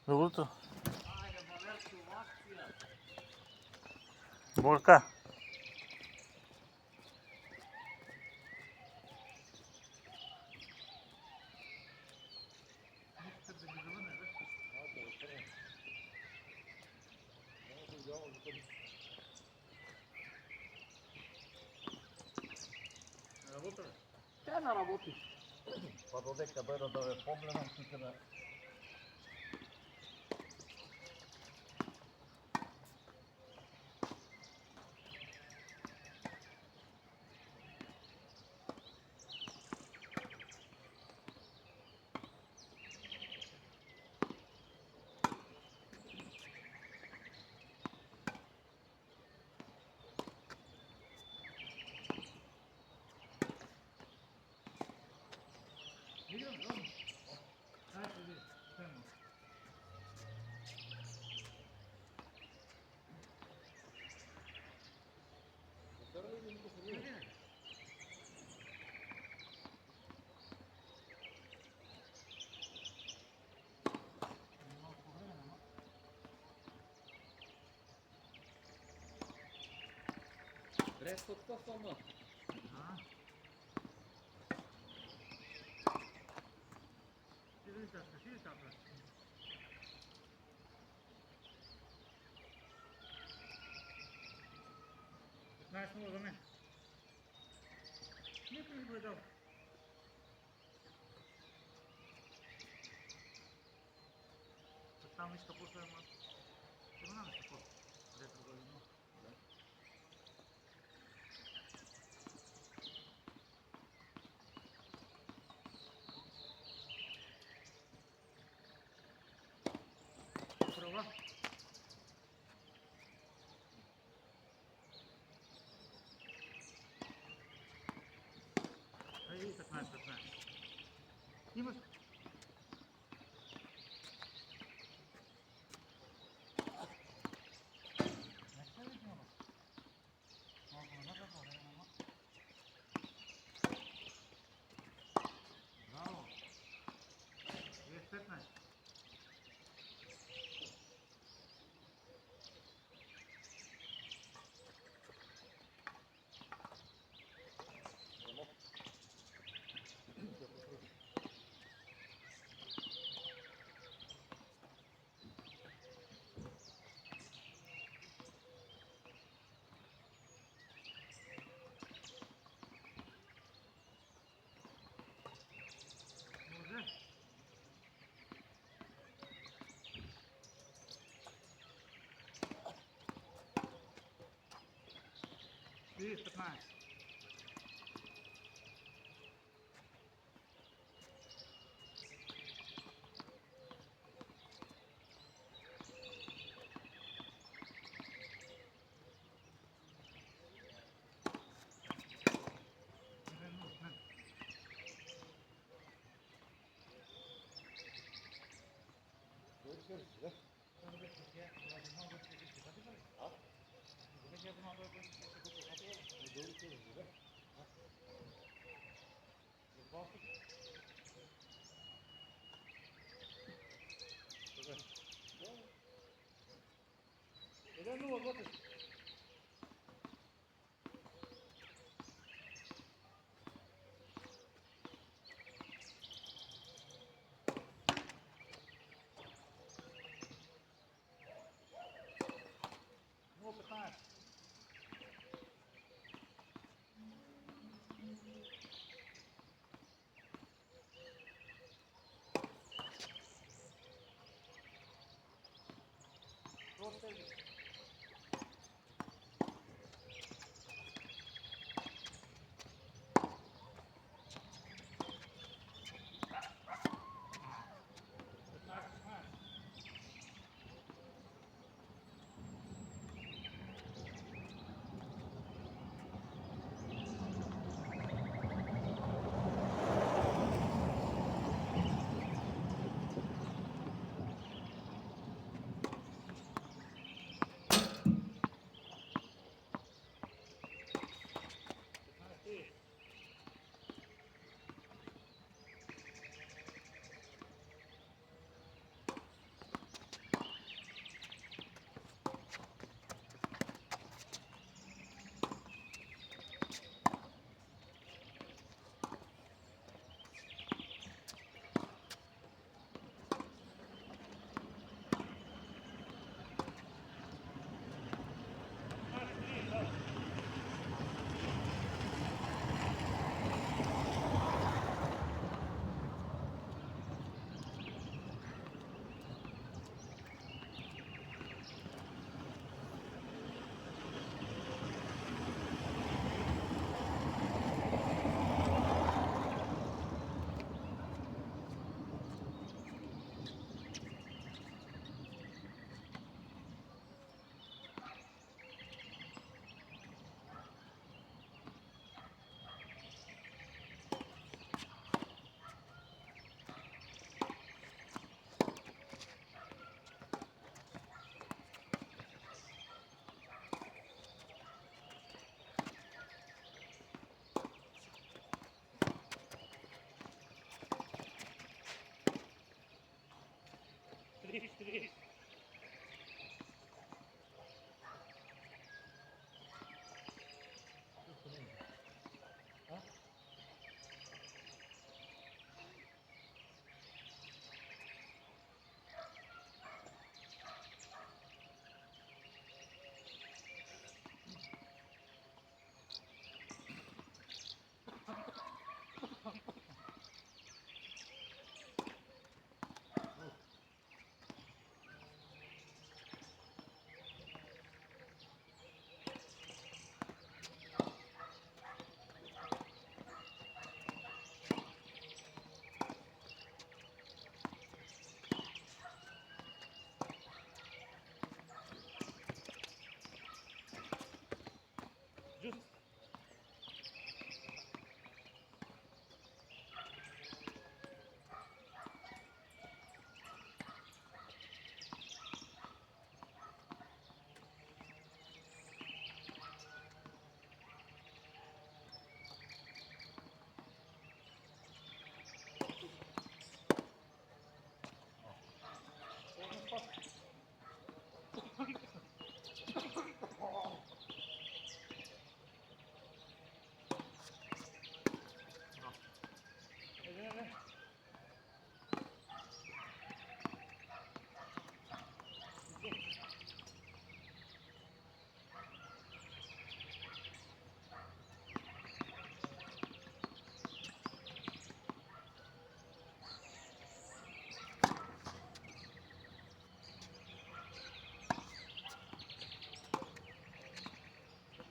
Доброто. Борка. Тя не работи. Pa dodeka dojde da je pogledam, ti će da... Resto to samo. Знаеш много за мен. Никой не го е дал. Там иска после, ама... Ще нямаме какво. Ретро година. Права. Айде, 15. Имаш. Браво. 15. Може? 15. Едно вътре. Ну, 15.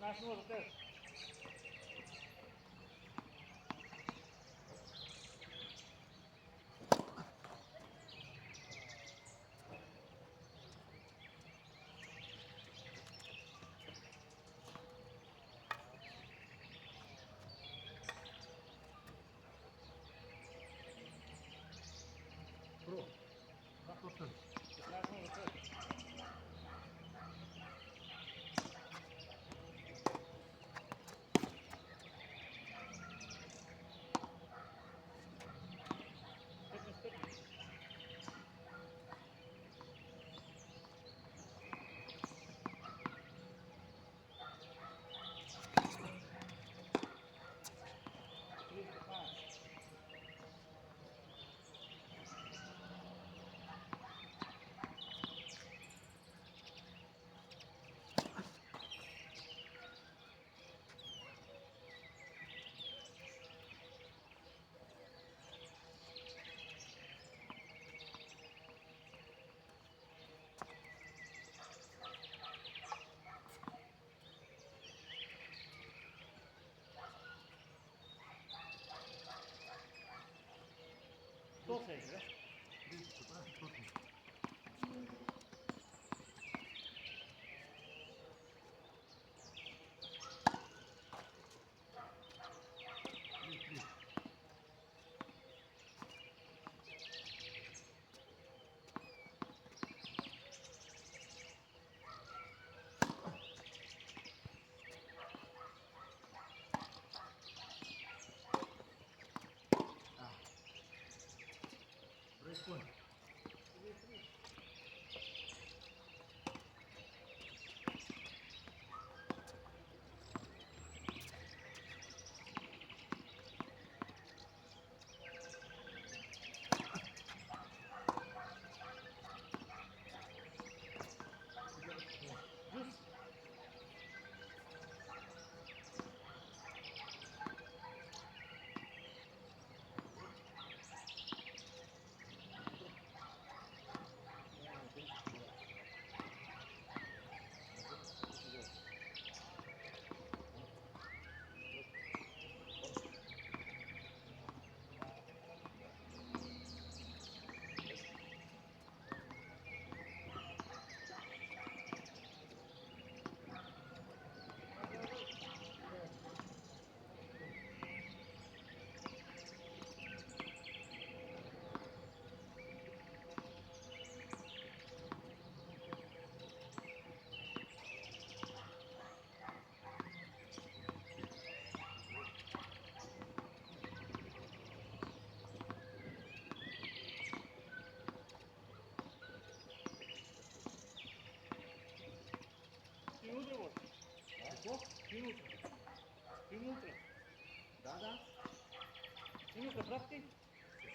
15-0 за тебе. Про. Kako se? 15-0 за тебе. Кто се игра? Брейкпоинт. Плюс. Ти утре вот. Какво? Ти утре. Ти утре. Да. Имате пратки?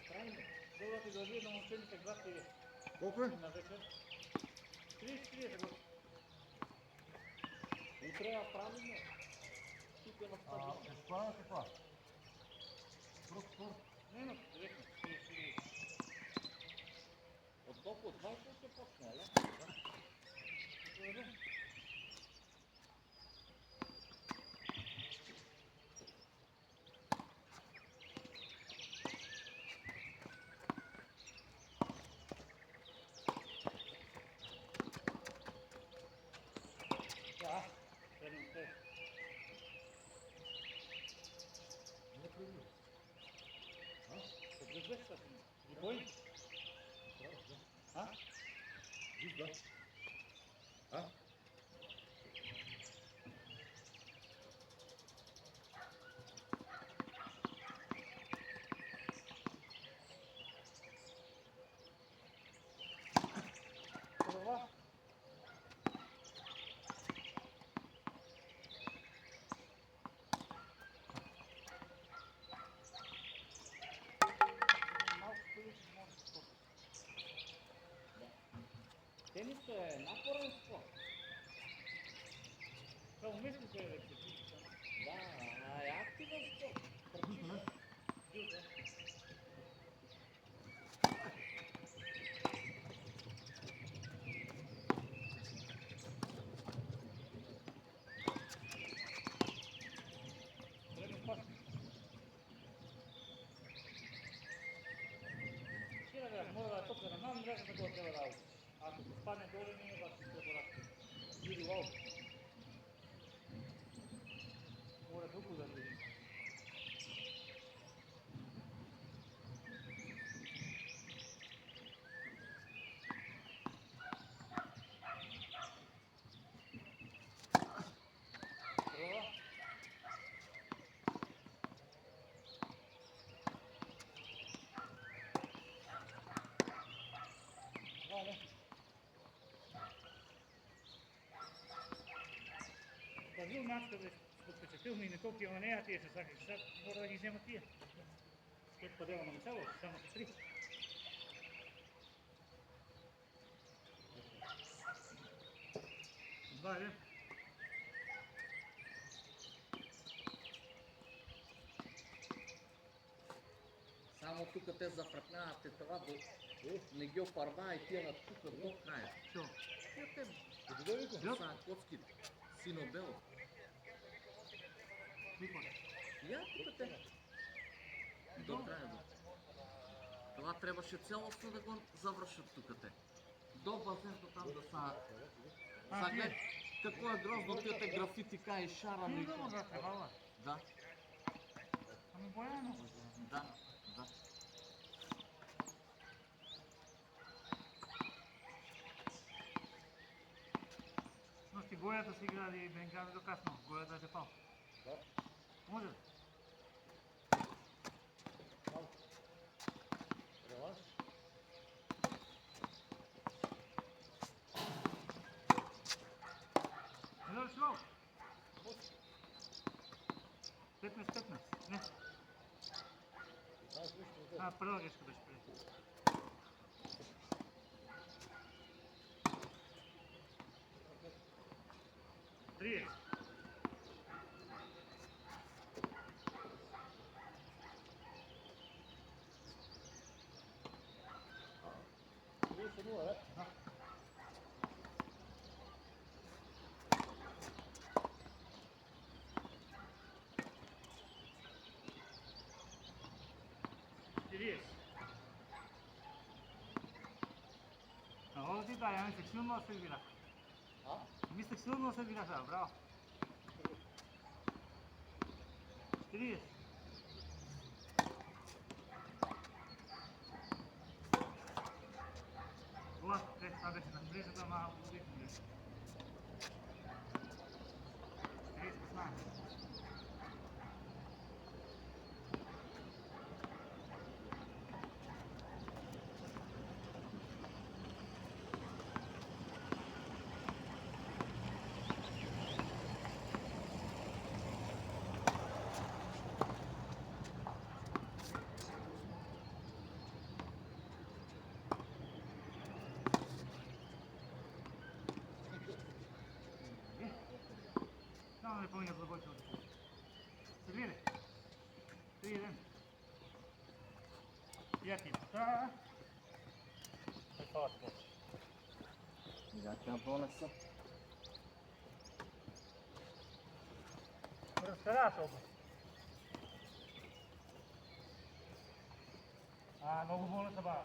Правильно. Добре ти дължи едно момчените пратки Колко е? на вечер. 30 вот. Утре правилно. Тук е на стадион. Изправя каква? Прокурор. Не, но директно. 30. От толкова 20 ще почне, але? Добре. Да. Седем те. Не приду. Подгребеш са. И бой? А? Вижда. А? Това. Малко повече може да скочи. Тенис е напорен спорт. Това уместно се е вече. Да, е активен спорт. Вижда, не? Бил, да. Там грешно такова трябва да работи. Ако се спадне долу, не е баш препоръчно. Или лоу. Мора друго да види. Vale. Па бил начка да подпечатилно и не толкова има нея, тия се сакаш. Сега мора да ги взема тия. След падела на начало, само са 3. Два ли? Само тук те зафръкнават това, не ги опарва и тия на тук до края. Що? Тия те Бил? са коцки, сино-бело. Никой. Я тук те. До края до. Това трябваше цялостно да го завършат тук те. До базенто там да са... А, Сега тия? какво е грозно тия те графитика и шарами. Тия долу да трябвала. Да, Ами бояно. да, да. Но ти боята си играли бенгави до късно. Боята е пал. Да. Може ли? Релакс. Не ли шоу? 15. Не. Знаеш ли, що А, първа грешка беше преди. Три. Виж нула, бе. Четири. Много ти да, я мислех силно се видях. А? Мислех силно се видях, да, браво. 40. Това беше на мрежата на удивително. 30-15. Само не помня заботил. Сервири. 3-1. Пятый. Да. Сега тя донеса. Разстараш оба. Много болно са бава.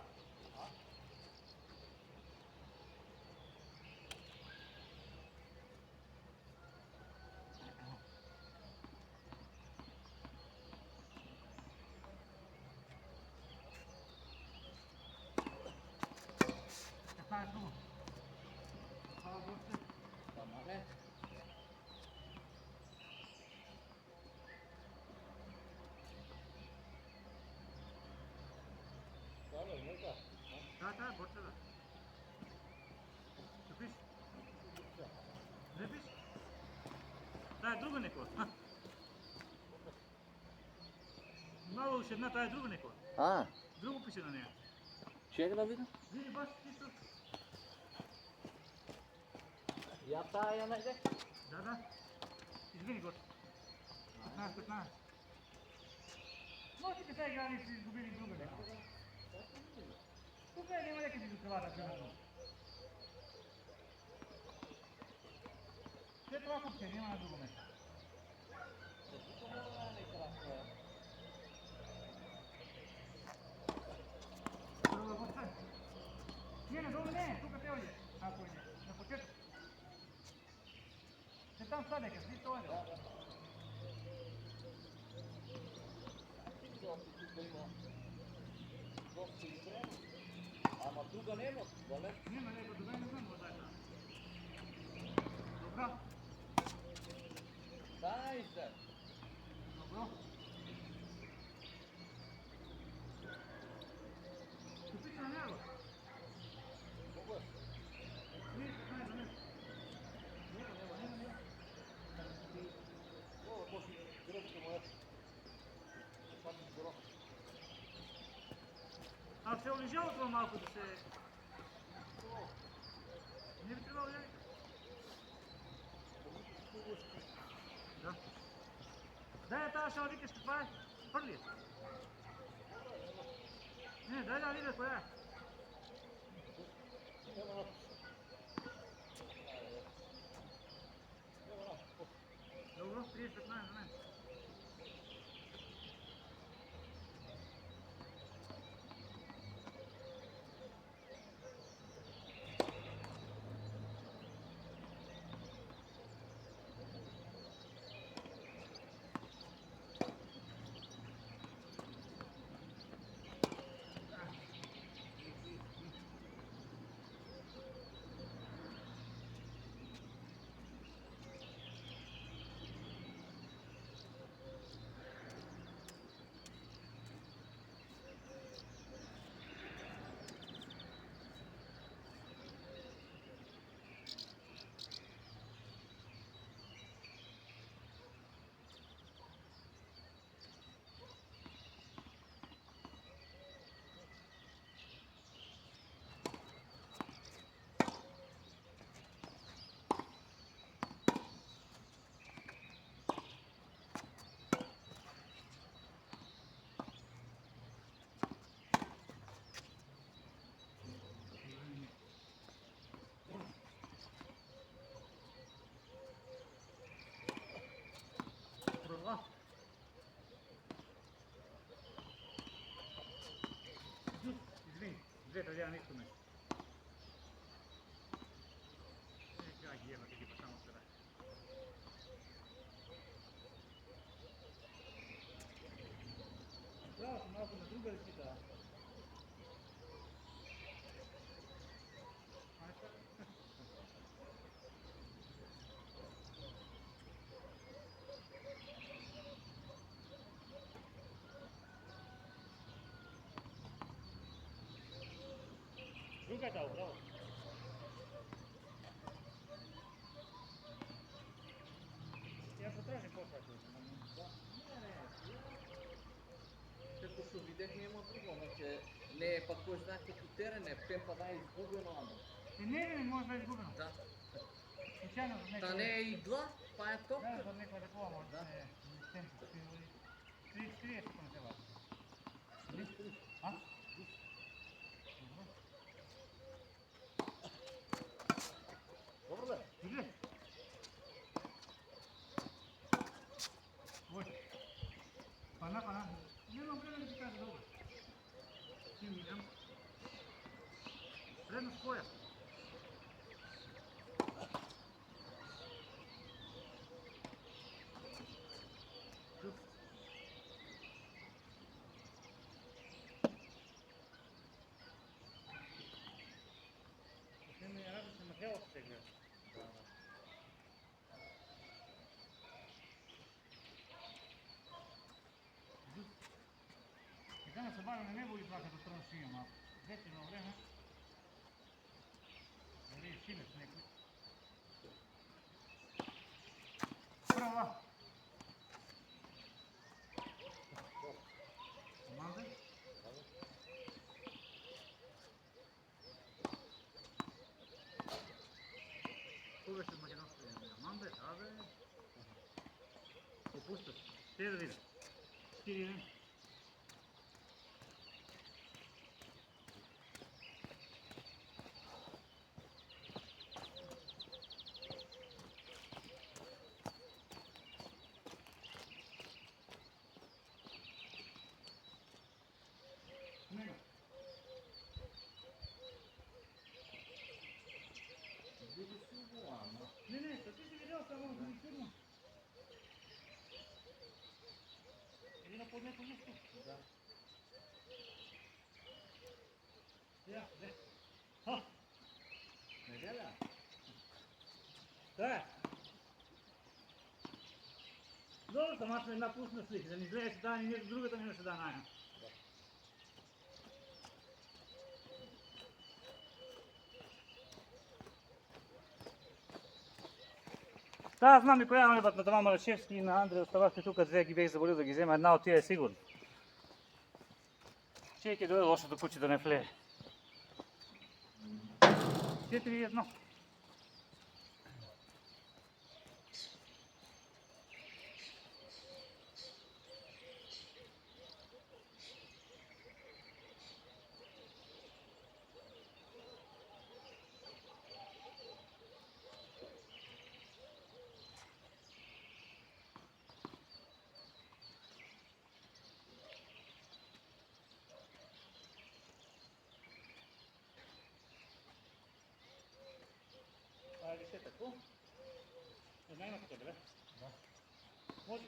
Знаеш много. Това гости. Ама не. Да, бе, нека. Да, борца да. Ще пиш? Не пиш? Та е друга некоя. Мало уж една, та е друга некоя. А, Друго пише на нея. чек да видя. Види баш чисто. Я тая я найде. Да. Извини го. 15. Може би те играли си изгубили друга некоя. Тук е няма някъде до крилата, примерно. След това купче, няма на друго место. Друга купче. Не, долу не, тук те оди. Ако иде, на почеток. Се там стане, къде си оди. Тук има доста изрема. Ама друга няма, вале. Нема, не, добре, не знам, вода е там. Добро. Дай се. Добро. Купи се на него. Не, не, не. А се олежало това малко да се... Не би трябвало да. Да. Дай тази ще викаш каква е? Пърли. Не, дай да видя коя е. Добро, 30-15 за мен. Права. Извини, две трябва нищо не. Как еба, таки па само сега. Право съм малко на друга речита. Другата, браво. Я потрошим по-това. Като ще видях няма друго, но че не е пък кой знае като терен е, пем па да е изгубено, ама. Не, може да е изгубено. Да. Случайно за някаква... Та не е игла, па е Да, топка. за някаква такова може да е. 30 ако не се вади. А? Добро бе. Добре. Ой. Пана. Нямам време да ти кажа добре. Ти милям. Предно споя. Ще ми радва, че махелът се гледа. Сега на събара на него и това като трън шия малко. Вече на време. Дали е силен с някой. Права. Команда. Кой беше от македонската команда? Абе. Опускат. Те да видят. 4-1. Седи на поднето място. Да. Я, не. Ха, Неделя? да. Dobro, sam аз една пусна слика, да не излезе да ни другата не ще да наем. Да, знам и коя път на това Малашевски и на Андрея оставахте тук, две ги бех заболил да ги взема, една от тия е сигурно. Чеки дойде лошото куче да не влее. 4-1. Това е 10-та, какво? Не знам има така, бе? Да. Може.